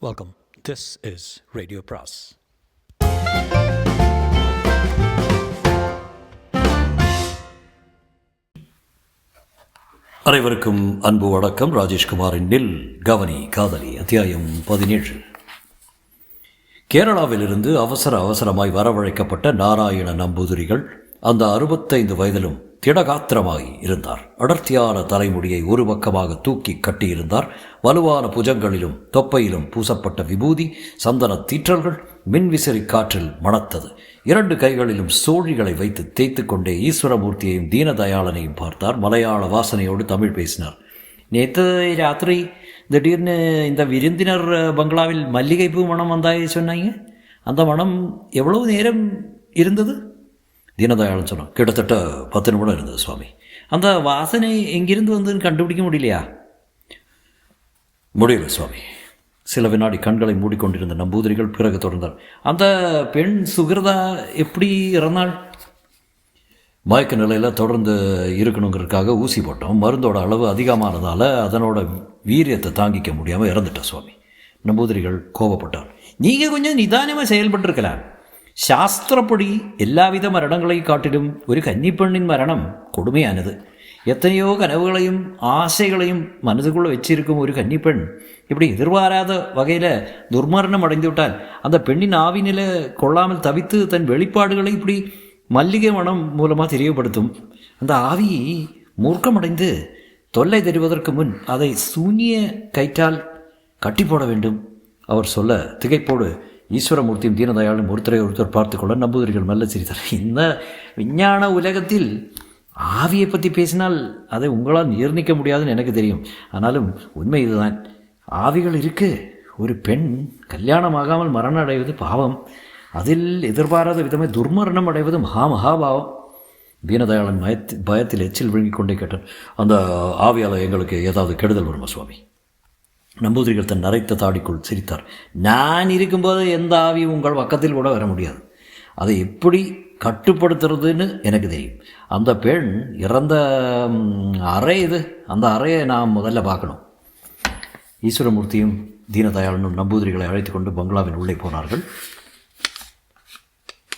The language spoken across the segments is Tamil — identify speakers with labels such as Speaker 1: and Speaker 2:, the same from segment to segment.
Speaker 1: Welcome. This is Radio Pras.
Speaker 2: அனைவருக்கும் அன்பு வணக்கம். ராஜேஷ்குமாரின் நில் கவனி காதலி அத்தியாயம் 17. கேரளாவிலிருந்து அவசரமாய் வரவழைக்கப்பட்ட நாராயண நம்பூதிரிகள் அந்த 65 வயதிலும் திடகாத்திரமாய் இருந்தார். அடர்த்தியான தலைமுடியை ஒரு பக்கமாக தூக்கி கட்டியிருந்தார். வலுவான புஜங்களிலும் தொப்பையிலும் பூசப்பட்ட விபூதி சந்தன தீற்றல்கள் மின்விசிறி காற்றில் மணத்தது. 2 கைகளிலும் சோழிகளை வைத்து தேய்த்து கொண்டே ஈஸ்வரமூர்த்தியையும் தீனதயாளனையும் பார்த்தார். மலையாள வாசனையோடு தமிழ் பேசினார். நேற்று ராத்திரி திடீர்னு இந்த விருந்தினர் பங்களாவில் மல்லிகைப்பூ மனம் வந்தாய் சொன்னாங்க. அந்த மனம் எவ்வளவு நேரம் இருந்தது? தீனதயாளன் சொன்னான். கிட்டத்தட்ட 10 நிமிடம் இருந்தது சுவாமி. அந்த வாசனை எங்கிருந்து வந்ததுன்னு கண்டுபிடிக்க முடியலையா? முடியல சுவாமி. சில வினாடி கண்களை மூடிக்கொண்டிருந்த நம்பூதிரிகள் பிறகு தொடர்ந்தார். அந்த பெண் சுகிருதா எப்படி இறந்தாள்? மயக்க நிலையில் தொடர்ந்து இருக்கணுங்கிறதுக்காக ஊசி போட்டோம். மருந்தோட அளவு அதிகமானதால் அதனோட வீரியத்தை தாங்கிக்க முடியாமல் இறந்துட்டேன் சுவாமி. நம்பூதிரிகள் கோபப்பட்டார். நீங்கள் கொஞ்சம் நிதானமாக செயல்பட்டிருக்கலாம். சாஸ்திரப்படி எல்லாவித மரணங்களை காட்டிலும் ஒரு கன்னிப்பெண்ணின் மரணம் கொடுமையானது. எத்தனையோ கனவுகளையும் ஆசைகளையும் மனதுக்குள்ளே வச்சிருக்கும் ஒரு கன்னிப்பெண் இப்படி எதிர்பாராத வகையில் துர்மரணம் அடைந்து விட்டால் அந்த பெண்ணின் ஆவி நிலை கொள்ளாமல் தவித்து தன் வெளிப்பாடுகளை இப்படி மல்லிகை மனம் மூலமாக தெரியப்படுத்தும். அந்த ஆவி மூர்க்கமடைந்து தொல்லை தெரிவதற்கு முன் அதை சூனிய கயிற்றால் கட்டி போட வேண்டும். அவர் சொல்ல திகைப்போடு ஈஸ்வரமூர்த்தியும் தீனதயாளும் ஒருத்தர் பார்த்துக்கொள்ள நம்பூதிரிகள் மெல்ல சிரித்தார். இந்த விஞ்ஞான உலகத்தில் ஆவியை பற்றி பேசினால் அதை உங்களால் நிர்ணயிக்க முடியாதுன்னு எனக்கு தெரியும். ஆனாலும் உண்மை இதுதான். ஆவிகள் இருக்கு. ஒரு பெண் கல்யாணமாகாமல் மரணம் அடைவது பாவம். அதில் எதிர்பாராத விதமே துர்மரணம் அடைவது மகாபாவம். தீனதயாளன் பயத்தில் எச்சில் விழுங்கிக் கொண்டே கேட்டான். அந்த ஆவியால் எங்களுக்கு ஏதாவது கெடுதல் வருமா சுவாமி? நம்பூதிரிகள் தன் நரைத்த தாடிக்குள் சிரித்தார். நான் இருக்கும்போது எந்த ஆவி உங்கள் பக்கத்தில் கூட வர முடியாது. அதை எப்படி கட்டுப்படுத்துறதுன்னு எனக்கு தெரியும். அந்த பெண் இறந்த அறை இது. அந்த அறையை நான் முதல்ல பார்க்கணும். ஈஸ்வரமூர்த்தியும் தீனதயாளனும் நம்பூதிரிகளை அழைத்து கொண்டு பங்களாவின் உள்ளே போனார்கள்.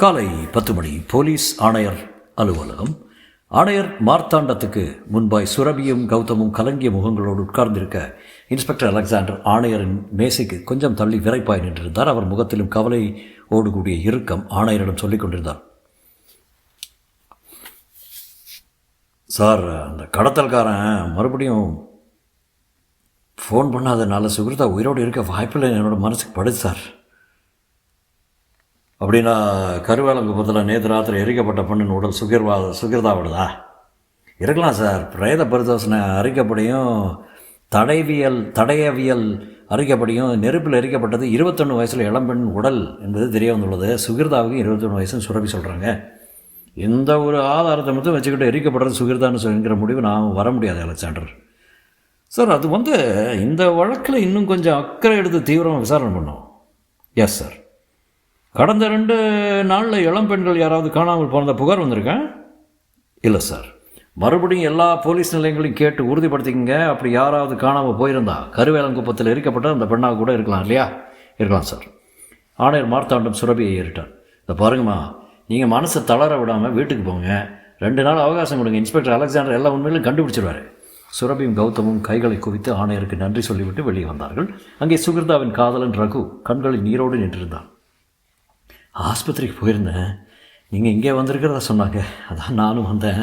Speaker 2: காலை 10 மணி. போலீஸ் ஆணையர் அலுவலகம். ஆணையர் மார்த்தாண்டத்துக்கு முன்பாய் சுரபியும் கௌதமும் கலங்கிய முகங்களோடு உட்கார்ந்திருக்க இன்ஸ்பெக்டர் அலெக்சாண்டர் ஆணையரின் மேசைக்கு கொஞ்சம் தள்ளி விரைப்பாய் நின்றிருந்தார். அவர் முகத்திலும் கவலை ஓடுகூடிய இறுக்கம் ஆணையரிடம் சொல்லிக் கொண்டிருந்தார். சார், அந்த கடத்தல்காரன் மறுபடியும் ஃபோன் பண்ணாதனால சுகிருதா உயிரோடு இருக்க வாய்ப்பில்லை என்னோட மனசுக்கு படுது சார். அப்படின்னா கருவேலங்குப்பத்தில் நேற்று ராத்திரி எரிக்கப்பட்ட பெண்ணின் உடல் சுகிருதாவோடதா? இருக்கலாம் சார். பிரேத பரிசோதனை அறிக்கைப்படியும் தடயவியல் அறிக்கைப்படியும் நெருப்பில் எரிக்கப்பட்டது 21 வயசில் இளம்பெண் உடல் என்பது தெரிய வந்துள்ளது. சுகிருதாவுக்கு 21 வயசுன்னு சுரபி சொல்கிறாங்க. எந்த ஒரு ஆதாரத்தை மட்டும் வச்சுக்கிட்டு எரிக்கப்படுறது சுகிருதான்னு சொல்லிங்கிற முடிவு நான் வர முடியாது அலெக்சாண்டர் சார். அது இந்த வழக்கில் இன்னும் கொஞ்சம் அக்கறை எடுத்து தீவிரமாக விசாரணை பண்ணோம். Yes sir. கடந்த 2 நாளில் இளம்பெண்கள் யாராவது காணாமல் போனத புகார் வந்திருக்கேன்? இல்லை சார். மறுபடியும் எல்லா போலீஸ் நிலையங்களையும் கேட்டு உறுதிப்படுத்திக்கங்க. அப்படி யாராவது காணாமல் போயிருந்தா கருவேலங்குப்பத்தில் எரிக்கப்பட்ட அந்த பெண்ணாக கூட இருக்கலாம் இல்லையா? இருக்கலாம் சார். ஆணையர் மார்த்தாண்டம் சுரபியை ஏறிட்டார். இதை பாருங்கம்மா, நீங்கள் மனசை தளர விடாமல் வீட்டுக்கு போங்க. 2 நாள் அவகாசம் கொடுங்க. இன்ஸ்பெக்டர் அலெக்சாண்டர் எல்லா உண்மையிலும் கண்டுபிடிச்சிருவார். சுரபியும் கௌதமும் கைகளை குவித்து ஆணையருக்கு நன்றி சொல்லிவிட்டு வெளியே வந்தார்கள். அங்கே சுகிருதாவின் காதலன் ரகு கண்களில் நீரோடு நின்றிருந்தான். ஆஸ்பத்திரிக்கு போயிருந்தேன். நீங்கள் இங்கே வந்திருக்கிறதா சொன்னாங்க. அதான் நானும் வந்தேன்.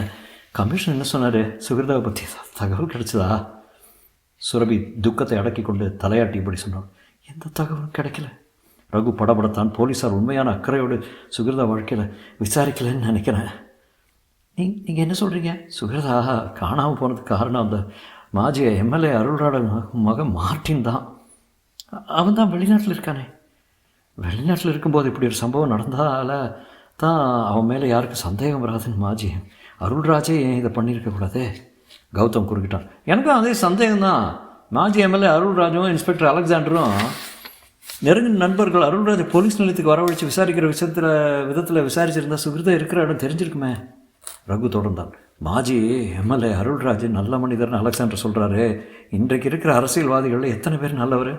Speaker 2: கமிஷன் என்ன சொன்னார்? சுகிருதாவை பற்றி தகவல் கிடைச்சதா? சுரபி துக்கத்தை அடக்கி கொண்டு தலையாட்டி இப்படி சொன்னார். எந்த தகவலும் கிடைக்கல. ரகு படபடத்தான். போலீஸார் உண்மையான அக்கறையோடு சுகிருதா வாழ்க்கையில் விசாரிக்கலன்னு நினைக்கிறேன். நீங்கள் என்ன சொல்கிறீங்க? சுகிருதா காணாமல் போனதுக்கு காரணம் அந்த மாஜி எம்எல்ஏ அருள்ராட மகன் மார்ட்டின் தான். அவன் தான் வெளிநாட்டில் இருக்கானே. வெளிநாட்டில் இருக்கும்போது இப்படி ஒரு சம்பவம் நடந்தால தான் அவன் மேலே யாருக்கும் சந்தேகம் வராதுன்னு மாஜி அருள்ராஜே ஏன் இதை பண்ணியிருக்கக்கூடாது? கௌதம் குறுக்கிட்டான். எனக்கும் அதே சந்தேகம்தான். மாஜி எம்எல்ஏ அருள்ராஜும் இன்ஸ்பெக்டர் அலெக்சாண்டரும் நெருங்கின நண்பர்கள். அருள்ராஜ் போலீஸ் நிலையத்துக்கு வரவழைச்சு விசாரிக்கிற விதத்தில் விசாரிச்சிருந்தா சுகிருதா இருக்கிற இடம் தெரிஞ்சிருக்குமே. ரகு தொடர்ந்தான். மாஜி எம்எல்ஏ அருள்ராஜ் நல்ல மனிதர்னு அலெக்சாண்டர் சொல்கிறாரு. இன்றைக்கு இருக்கிற அரசியல்வாதிகளில் எத்தனை பேர் நல்லவர்?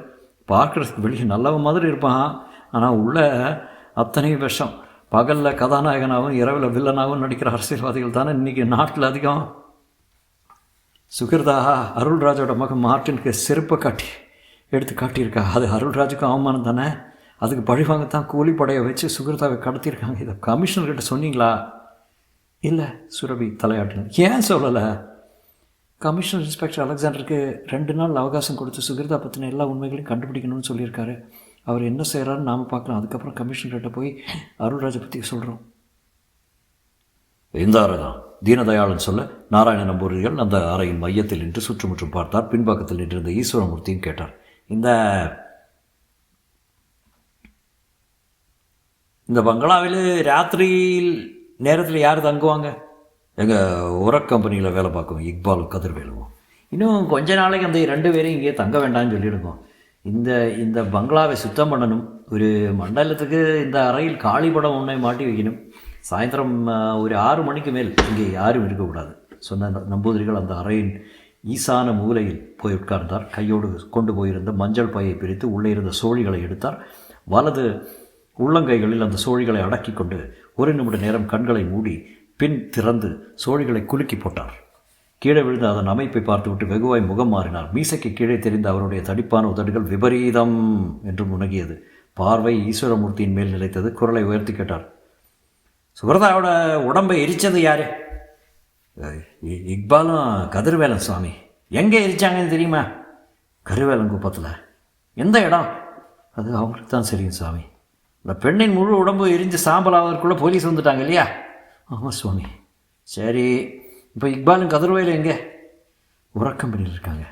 Speaker 2: பார்க்குறதுக்கு வெளியே நல்லவன் மாதிரி இருப்பான், ஆனால் உள்ள அத்தனை விஷம். பகலில் கதாநாயகனாகவும் இரவில் வில்லனாகவும் நடிக்கிற அரசியல்வாதிகள் தானே இன்றைக்கி நாட்டில் அதிகம். சுகிர்தா அருள்ராஜோட மகன் மார்ட்டினுக்கு செருப்பை எடுத்து காட்டியிருக்கா. அது அருள்ராஜுக்கும் அவமானம் தானே. அதுக்கு பழிவாங்கத்தான் கூலிப்படையை வச்சு சுகிர்தாவை கடத்தியிருக்காங்க. இதை கமிஷனர்கிட்ட சொன்னீங்களா? இல்லை, சுரபி தலையாட்டினேன். ஏன் சொல்லலை? கமிஷனர் இன்ஸ்பெக்டர் அலெக்சாண்டருக்கு 2 நாள் அவகாசம் கொடுத்து சுகிர்தா பற்றின எல்லா உண்மைகளையும் கண்டுபிடிக்கணும்னு சொல்லியிருக்காரு. அவர் என்ன செய்கிறாருன்னு நாம் பார்க்கலாம். அதுக்கப்புறம் கமிஷனர்கிட்ட போய் அருள்ராஜை பற்றி சொல்கிறோம். இந்த அறை தான் தீனதயாளன் சொல்ல, நாராயண நம்பூதிரிகள் அந்த அறையின் மையத்தில் நின்று சுற்றுமுற்றும் பார்த்தார். பின்பக்கத்தில் நின்றிருந்த ஈஸ்வரமூர்த்தியும் கேட்டார். இந்த பங்களாவில் ராத்திரியில் நேரத்தில் யார் தங்குவாங்க? எங்கள் உரக் கம்பெனியில் வேலை பார்க்கும் இக்பால் கதிர்வேலுவோம். இன்னும் கொஞ்ச நாளைக்கு அந்த 2 பேரையும் இங்கே தங்க வேண்டாம்னு சொல்லியிருக்கோம். இந்த பங்களாவை சுத்தம் பண்ணணும். ஒரு மண்டலத்துக்கு இந்த அறையில் காளிப்படம் ஒன்றை மாட்டி வைக்கணும். சாயந்தரம் ஒரு 6 மணிக்கு மேல் இங்கே யாரும் இருக்கக்கூடாது சொன்ன நம்பூதிரிகள் அந்த அறையின் ஈசான மூலையில் போய் உட்கார்ந்தார். கையோடு கொண்டு போயிருந்த மஞ்சள் பையை பிரித்து உள்ளே இருந்த சோழிகளை எடுத்தார். வலது உள்ளங்கைகளில் அந்த சோழிகளை அடக்கி கொண்டு 1 நிமிட நேரம் கண்களை மூடி பின் திறந்து சோழிகளை குலுக்கி போட்டார். கீழே விழுந்த அதன் அமைப்பை பார்த்துவிட்டு வெகுவாய் முகம் மாறினார். மீசைக்கு கீழே தெரிந்த அவருடைய தடிப்பான உதடுகள் விபரீதம் என்று முனகியது. பார்வை ஈஸ்வரமூர்த்தியின் மேல் நிலைத்தது. குரலை உயர்த்தி கேட்டார். சுகிர்தாவோட உடம்பை எரித்தது யாரு? இக்பாலும் கதிர்வேலன் சுவாமி. எங்கே எரிச்சாங்கன்னு தெரியுமா? கருவேலன் குப்பத்தில். எந்த இடம்? அது அவங்களுக்கு தான் சரிங்க சுவாமி. இந்த பெண்ணின் முழு உடம்பு எரிஞ்சு சாம்பல் ஆவதற்குள்ளே போலீஸ் வந்துட்டாங்க இல்லையா? ஆமாம் சுவாமி. சரி, இப்போ இக்பாலும் கதிர்வேலும் எங்கே? உரக்கம் பண்ணிட்டு இருக்காங்க.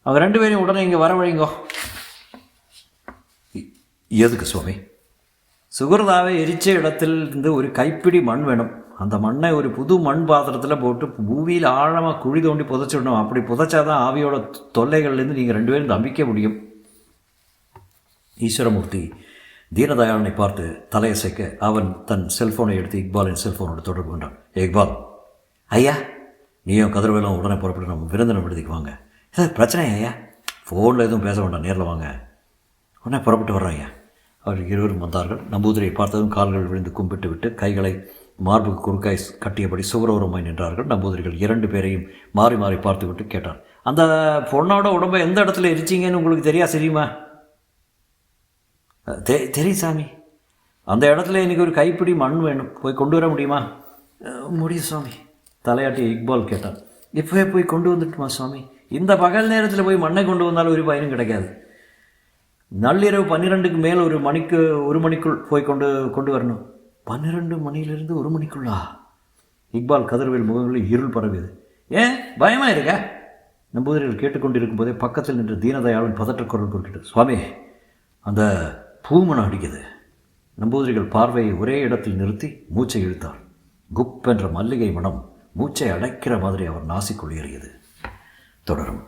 Speaker 2: அவங்க 2 பேரையும் உடனே இங்கே வரவழைங்கோ. எதுக்கு சுவாமி? சுகிர்தாவை எரிச்ச இடத்தில் இருந்து ஒரு கைப்பிடி மண் வேணும். அந்த மண்ணை ஒரு புது மண் பாத்திரத்தில் போட்டு பூமியில் ஆழமாக குழி தோண்டி புதைச்சிடணும். அப்படி புதைச்சாதான் ஆவியோட தொல்லைகள்லேருந்து நீங்கள் 2 பேரும் தப்பிக்க முடியும். ஈஸ்வரமூர்த்தி தீனதயாளனை பார்த்து தலையசைக்க அவன் தன் செல்ஃபோனை எடுத்து இக்பாலின் செல்ஃபோனோடு தொடர்பு கொண்டான். இக்பால், ஐயா, நீயும் கதிர்வேலும் உடனே புறப்பட்டு நம்ம விருந்தினர் விடுதிக்கு வாங்க. ஏதாவது பிரச்சனை ஐயா? ஃபோனில் எதுவும் பேச வேண்டாம், நேரில் வாங்க. உடனே புறப்பட்டு வர்றோம் ஐயா. அவர்கள் இருவரும் வந்தார்கள். நம்பூதிரியை பார்த்ததும் கால்கள் விழுந்து கும்பிட்டு விட்டு கைகளை மார்புக்கு குறுக்காய் கட்டியபடி சுவரோரமாய் நின்றார்கள். நம்பூதிரிகள் 2 பேரையும் மாறி மாறி பார்த்து விட்டு கேட்டார். அந்த பொண்ணோட உடம்பை எந்த இடத்துல எரிச்சிங்கன்னு உங்களுக்கு தெரியுமா? தெரியும் சாமி. அந்த இடத்துல இன்றைக்கி ஒரு கைப்பிடி மண் வேணும். போய் கொண்டு வர முடியுமா? முடியும் சுவாமி. தலையாட்டிய இக்பால் கேட்டான். இப்போவே போய் கொண்டு வந்துட்டுமா சுவாமி? இந்த பகல் நேரத்தில் போய் மண்ணை கொண்டு வந்தாலும் ஒரு பயனும் கிடைக்காது. நள்ளிரவு 12க்கு மேல் 1 மணிக்குள் போய் கொண்டு வரணும். 12 மணியிலிருந்து 1 மணிக்குள்ளா? இக்பால் கதிர்வேல் முகங்களில் இருள் பரவியது. ஏன் பயமாக இருக்க? நம்பூதிரிகள் கேட்டுக்கொண்டிருக்கும் போதே பக்கத்தில் நின்று தீனதயாளன் பதற்றக்குரல் குறுக்கிட்டு, சுவாமி, அந்த பூமணம் அடிக்குது. நம்பூதிரிகள் பார்வையை ஒரே இடத்தில் நிறுத்தி மூச்சை இழுத்தார். குப் என்ற மல்லிகை மனம் மூச்சை அடைக்கிற மாதிரி அவர் நாசிக்குள் ஏறியது. தொடரும்.